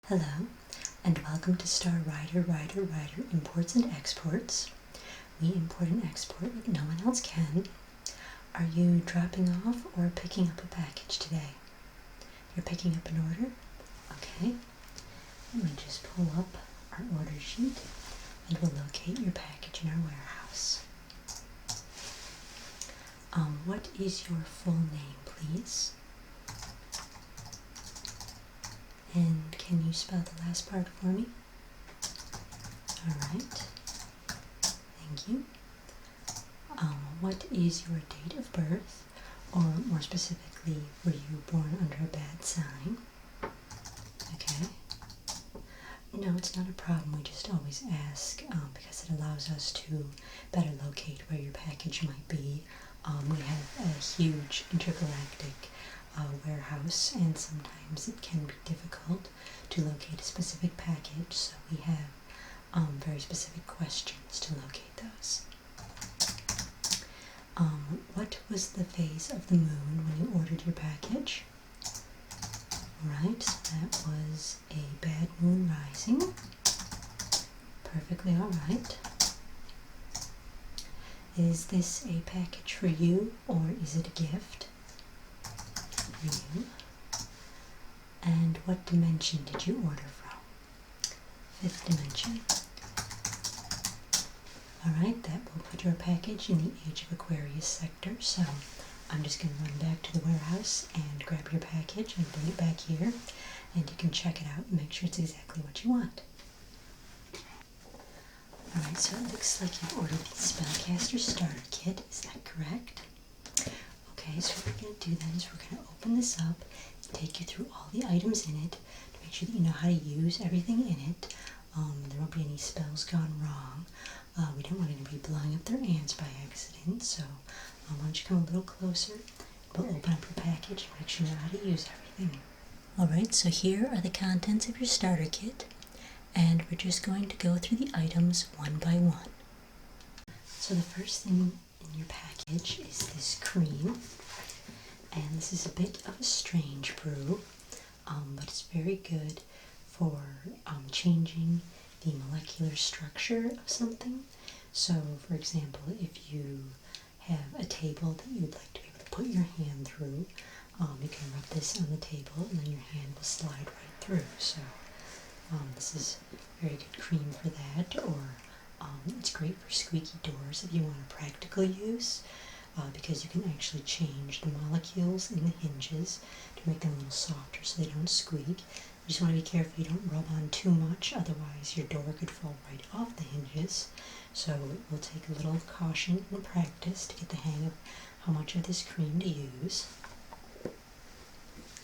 Hello, and welcome to Star Rider Imports and Exports. We import and export what no one else can. Are you dropping off or picking up a package today? You're picking up an order? Okay. Let me just pull up our order sheet and we'll locate your package in our warehouse. What is your full name, please? And can you spell the last part for me? Alright. Thank you. What is your date of birth? Or more specifically, were you born under a bad sign? Okay. No, it's not a problem. We just always ask because it allows us to better locate where your package might be. We have a huge intergalactic warehouse, and sometimes it can be difficult to locate a specific package, so we have very specific questions to locate those. What was the phase of the moon when you ordered your package? Right, so that was a bad moon rising. Perfectly alright. Is this a package for you, or is it a gift? For you. And what dimension did you order from? 5th dimension. Alright, that will put your package in the Age of Aquarius sector, so I'm just going to run back to the warehouse and grab your package and bring it back here, and you can check it out and make sure it's exactly what you want. Alright, so it looks like you've ordered the Spellcaster Starter Kit, is that correct? Okay, so what we're going to do then is we're going to open this up and take you through all the items in it to make sure that you know how to use everything in it. There won't be any spells gone wrong. We don't want anybody blowing up their ants by accident, so why don't you come a little closer, we'll open up your package and make sure you know how to use everything. Alright, so here are the contents of your starter kit, and we're just going to go through the items one by one. So the first thing in your package is this cream, and this is a bit of a strange brew, but it's very good for changing the molecular structure of something. So, for example, if you have a table that you'd like to be able to put your hand through, you can rub this on the table and then your hand will slide right through. So this is very good cream for that, or it's great for squeaky doors if you want a practical use, because you can actually change the molecules in the hinges to make them a little softer so they don't squeak. You just want to be careful you don't rub on too much, otherwise your door could fall right off the hinges. So it will take a little caution and practice to get the hang of how much of this cream to use.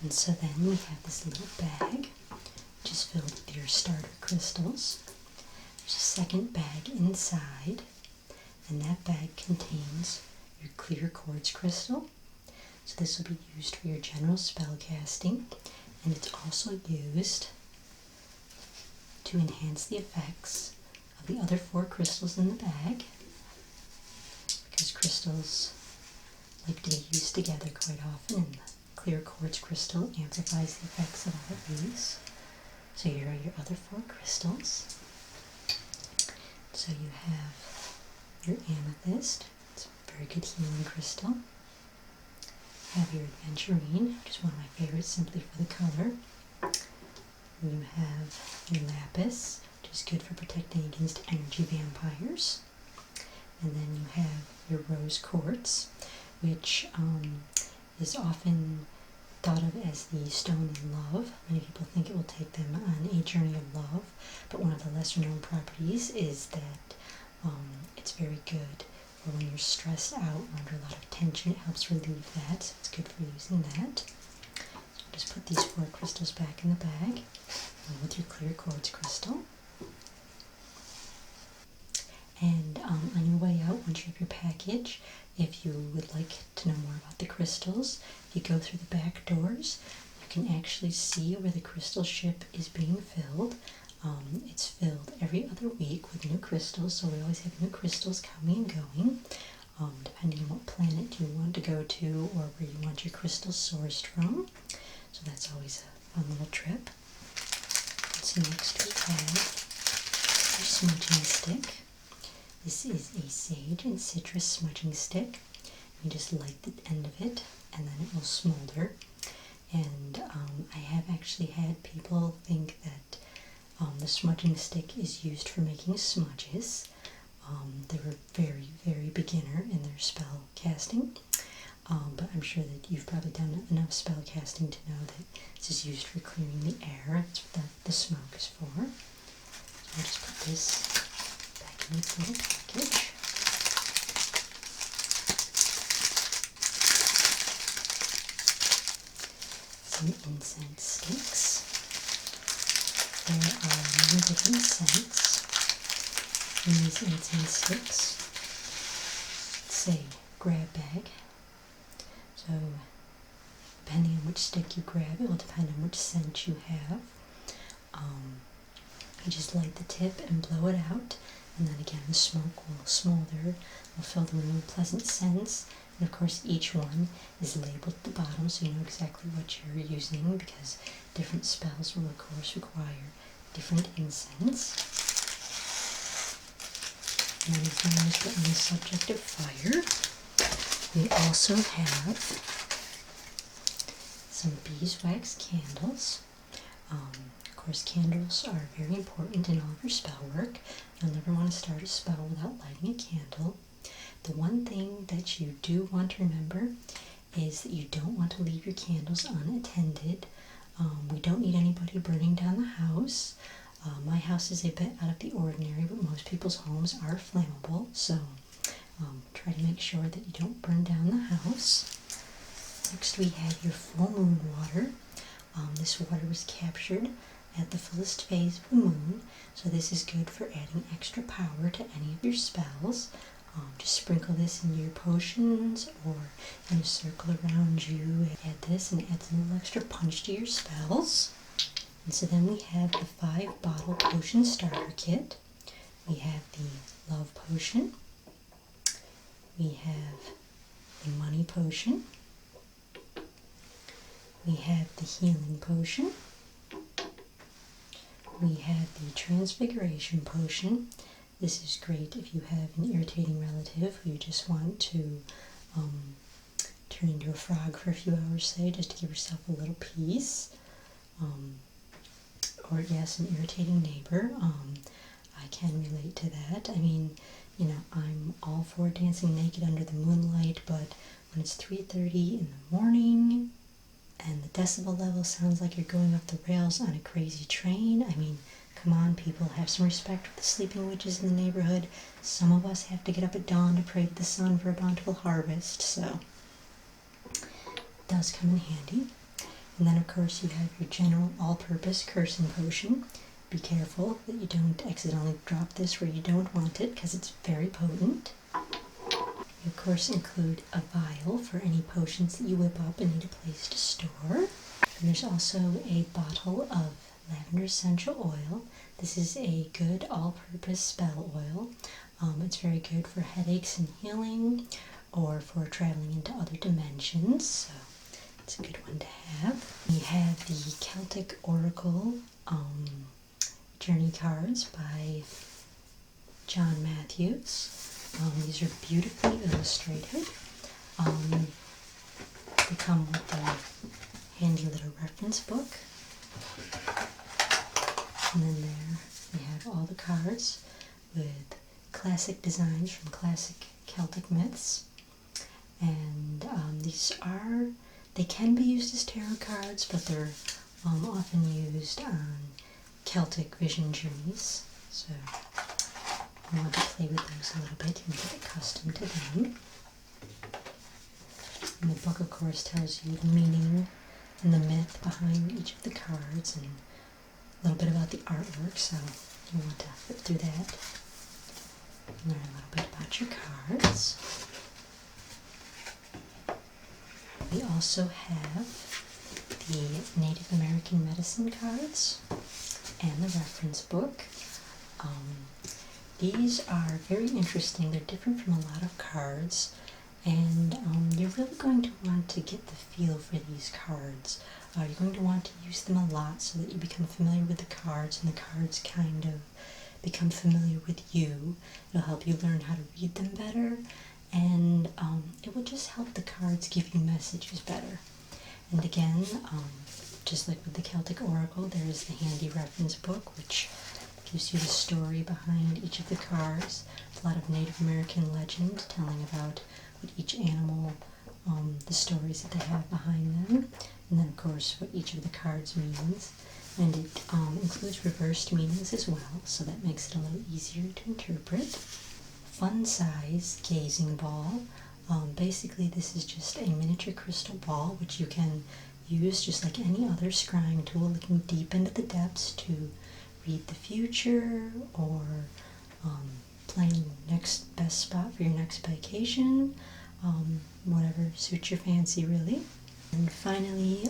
And so then we have this little bag, which is filled with your starter crystals. There's a second bag inside, and that bag contains your clear quartz crystal. So this will be used for your general spell casting, and it's also used to enhance the effects of the other 4 crystals in the bag, because crystals like to be used together quite often, and the clear quartz crystal amplifies the effects of all of these. So here are your other 4 crystals. So you have your amethyst, it's a very good healing crystal. You have your adventurine, which is one of my favorites simply for the color. You have your lapis, which is good for protecting against energy vampires. And then you have your rose quartz, which is often thought of as the stone of love. Many people think it will take them on a journey of love, but one of the lesser known properties is that it's very good for when you're stressed out or under a lot of tension. It helps relieve that, so it's good for using that. So just put these 4 crystals back in the bag with your clear quartz crystal. And on your way out, once you have your package, if you would like to know more about the crystals, if you go through the back doors, you can actually see where the crystal ship is being filled. It's filled every other week with new crystals, so we always have new crystals coming and going, depending on what planet you want to go to or where you want your crystals sourced from. So that's always a fun little trip. So next we have our smudging stick. This is a sage and citrus smudging stick. You just light the end of it and then it will smolder. And I have actually had people think that the smudging stick is used for making smudges. They were very, very beginner in their spell casting. But I'm sure that you've probably done enough spell casting to know that this is used for clearing the air. That's what the smoke is for. So I'll just put this back in its little package. Some incense sticks. There are many different scents in these incense sticks. It's a grab bag. So, depending on which stick you grab, it will depend on which scent you have. You just light the tip and blow it out, and then again the smoke will smolder, will fill them with pleasant scents. And of course each one is labeled at the bottom so you know exactly what you're using, because different spells will of course require different incense. And then as long as we're on the subject of fire, we also have some beeswax candles. Of course, candles are very important in all of your spell work. You'll never want to start a spell without lighting a candle. The one thing that you do want to remember is that you don't want to leave your candles unattended. We don't need anybody burning down the house. My house is a bit out of the ordinary, but most people's homes are flammable, so try to make sure that you don't burn down the house. Next we have your full moon water. This water was captured at the fullest phase of the moon, so this is good for adding extra power to any of your spells. Just sprinkle this in your potions or in a circle around you. Add this and it adds a little extra punch to your spells. And so then we have the 5-bottle potion starter kit. We have the love potion. We have the money potion. We have the healing potion. We have the transfiguration potion. This is great if you have an irritating relative who you just want to turn into a frog for a few hours, say, just to give yourself a little peace. Or yes, an irritating neighbor. I can relate to that. I mean, you know, I'm all for dancing naked under the moonlight, but when it's 3:30 in the morning and the decibel level sounds like you're going off the rails on a crazy train, I mean, come on, people, have some respect for the sleeping witches in the neighborhood. Some of us have to get up at dawn to pray to the sun for a bountiful harvest, so it does come in handy. And then, of course, you have your general all-purpose cursing potion. Be careful that you don't accidentally drop this where you don't want it, because it's very potent. You, of course, include a vial for any potions that you whip up and need a place to store. And there's also a bottle of lavender essential oil. This is a good all-purpose spell oil. It's very good for headaches and healing, or for traveling into other dimensions, so it's a good one to have. We have the Celtic Oracle Journey cards by John Matthews. These are beautifully illustrated. They come with a handy little reference book. And then there we have all the cards with classic designs from classic Celtic myths. And they can be used as tarot cards, but they're often used on Celtic vision journeys. So I want to play with those a little bit and get accustomed to them. And the book, of course, tells you the meaning and the myth behind each of the cards and a little bit about the artwork, so you want to flip through that and learn a little bit about your cards. We also have the Native American medicine cards and the reference book. These are very interesting. They're different from a lot of cards, and you're really going to want to get the feel for these cards. You're going to want to use them a lot so that you become familiar with the cards and the cards kind of become familiar with you. It'll help you learn how to read them better, and it will just help the cards give you messages better. And again, just like with the Celtic Oracle, there is the handy reference book, which gives you the story behind each of the cards. A lot of Native American legend telling about what each animal, the stories that they have behind them, and then of course what each of the cards means. And it includes reversed meanings as well, so that makes it a little easier to interpret. Fun size gazing ball. Basically this is just a miniature crystal ball which you can use just like any other scrying tool, looking deep into the depths to read the future, or playing next best spot for your next vacation, whatever suits your fancy really. And finally,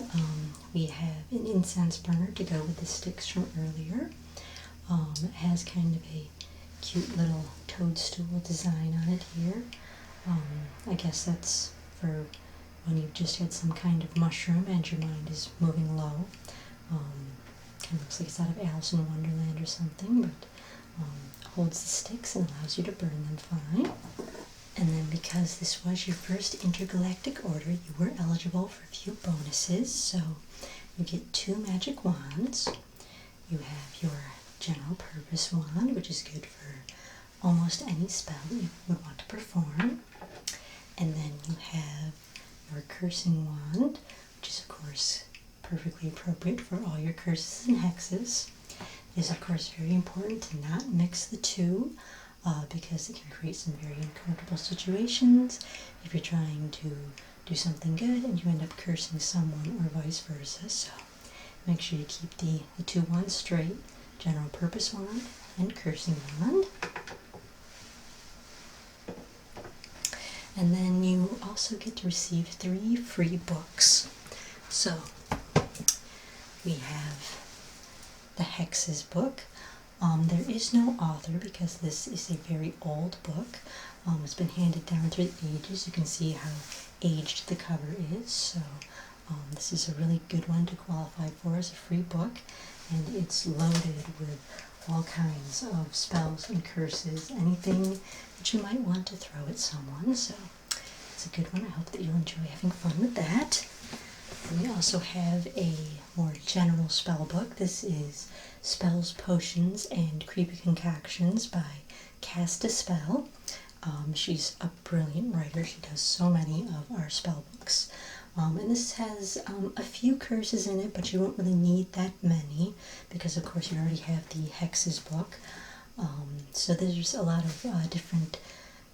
we have an incense burner to go with the sticks from earlier. It has kind of a cute little toadstool design on it here. I guess that's for when you've just had some kind of mushroom and your mind is moving low. Kind of looks like it's out of Alice in Wonderland or something, but holds the sticks and allows you to burn them fine. And then because this was your first intergalactic order, you were eligible for a few bonuses. So you get 2 magic wands. You have your general purpose wand, which is good for almost any spell that you would want to perform. And then you have your cursing wand, which is of course perfectly appropriate for all your curses and hexes. It is of course very important to not mix the two, because it can create some very uncomfortable situations if you're trying to do something good and you end up cursing someone, or vice versa. So make sure you keep the 2 wands straight: general purpose wand and cursing wand. And then you also get to receive 3 free books. So we have the Hexes book. There is no author because this is a very old book. It's been handed down through the ages. You can see how aged the cover is. So this is a really good one to qualify for as a free book. And it's loaded with all kinds of spells and curses, anything that you might want to throw at someone. So it's a good one. I hope that you'll enjoy having fun with that. And we also have a more general spell book. This is Spells, Potions, and Creepy Concoctions by Cast a Spell. She's a brilliant writer. She does so many of our spell books. And this has a few curses in it, but you won't really need that many because of course you already have the Hexes book. So there's a lot of different,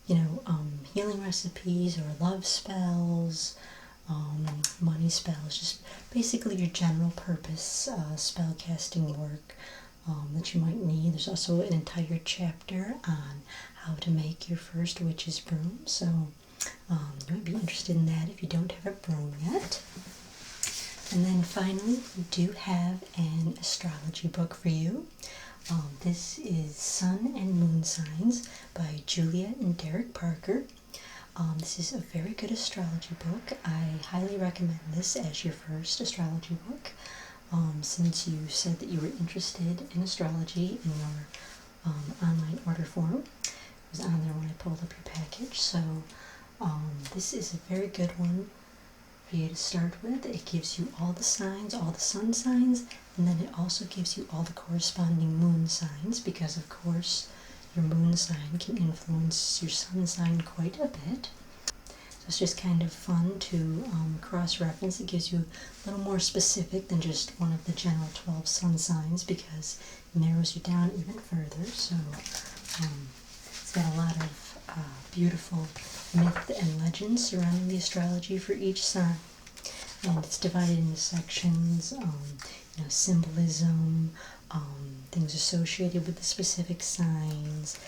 healing recipes or love spells, money spells, just basically your general purpose spell casting work that you might need. There's also an entire chapter on how to make your first witch's broom, so you might be interested in that if you don't have a broom yet. And then finally, we do have an astrology book for you. This is Sun and Moon Signs by Julia and Derek Parker. This is a very good astrology book. I highly recommend this as your first astrology book, since you said that you were interested in astrology in your online order form. It was on there when I pulled up your package, so this is a very good one for you to start with. It gives you all the signs, all the sun signs, and then it also gives you all the corresponding moon signs, because of course your moon sign can influence your sun sign quite a bit. So it's just kind of fun to cross-reference. It gives you a little more specific than just one of the general 12 sun signs, because it narrows you down even further. So it's got a lot of beautiful myth and legends surrounding the astrology for each sign. And it's divided into sections, symbolism, things associated with the specific signs.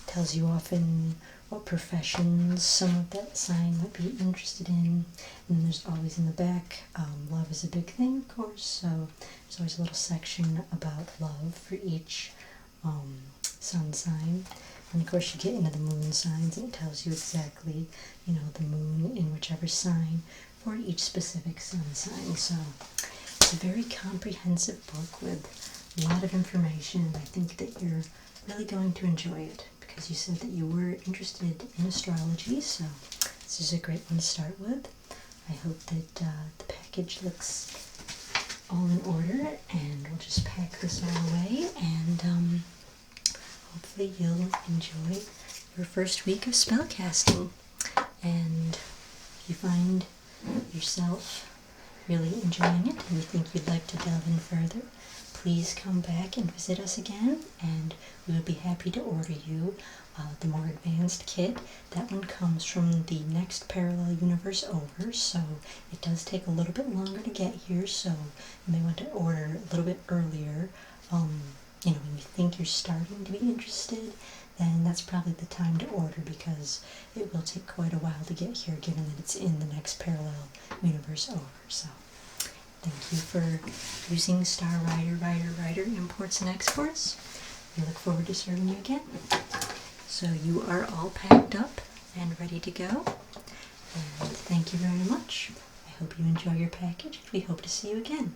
It tells you often what professions some of that sign might be interested in. And there's always in the back, love is a big thing, of course, so there's always a little section about love for each sun sign. And of course you get into the moon signs and it tells you exactly, the moon in whichever sign for each specific sun sign. So a very comprehensive book with a lot of information, and I think that you're really going to enjoy it because you said that you were interested in astrology, so this is a great one to start with. I hope that the package looks all in order, and we'll just pack this all away, and hopefully you'll enjoy your first week of spellcasting. And if you find yourself really enjoying it and you think you'd like to delve in further, please come back and visit us again, and we will be happy to order you the more advanced kit. That one comes from the next parallel universe over, so it does take a little bit longer to get here, so you may want to order a little bit earlier. You know, when you think you're starting to be interested, then that's probably the time to order, because it will take quite a while to get here given that it's in the next parallel universe over. So thank you for using Star Rider Imports and Exports. We look forward to serving you again. So you are all packed up and ready to go. And thank you very much. I hope you enjoy your package. We hope to see you again.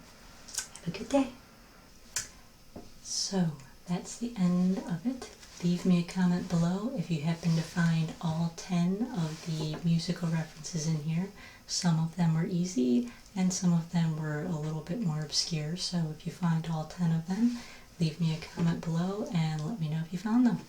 Have a good day. So that's the end of it. Leave me a comment below if you happen to find all 10 of the musical references in here. Some of them were easy and some of them were a little bit more obscure, so if you find all 10 of them, leave me a comment below and let me know if you found them.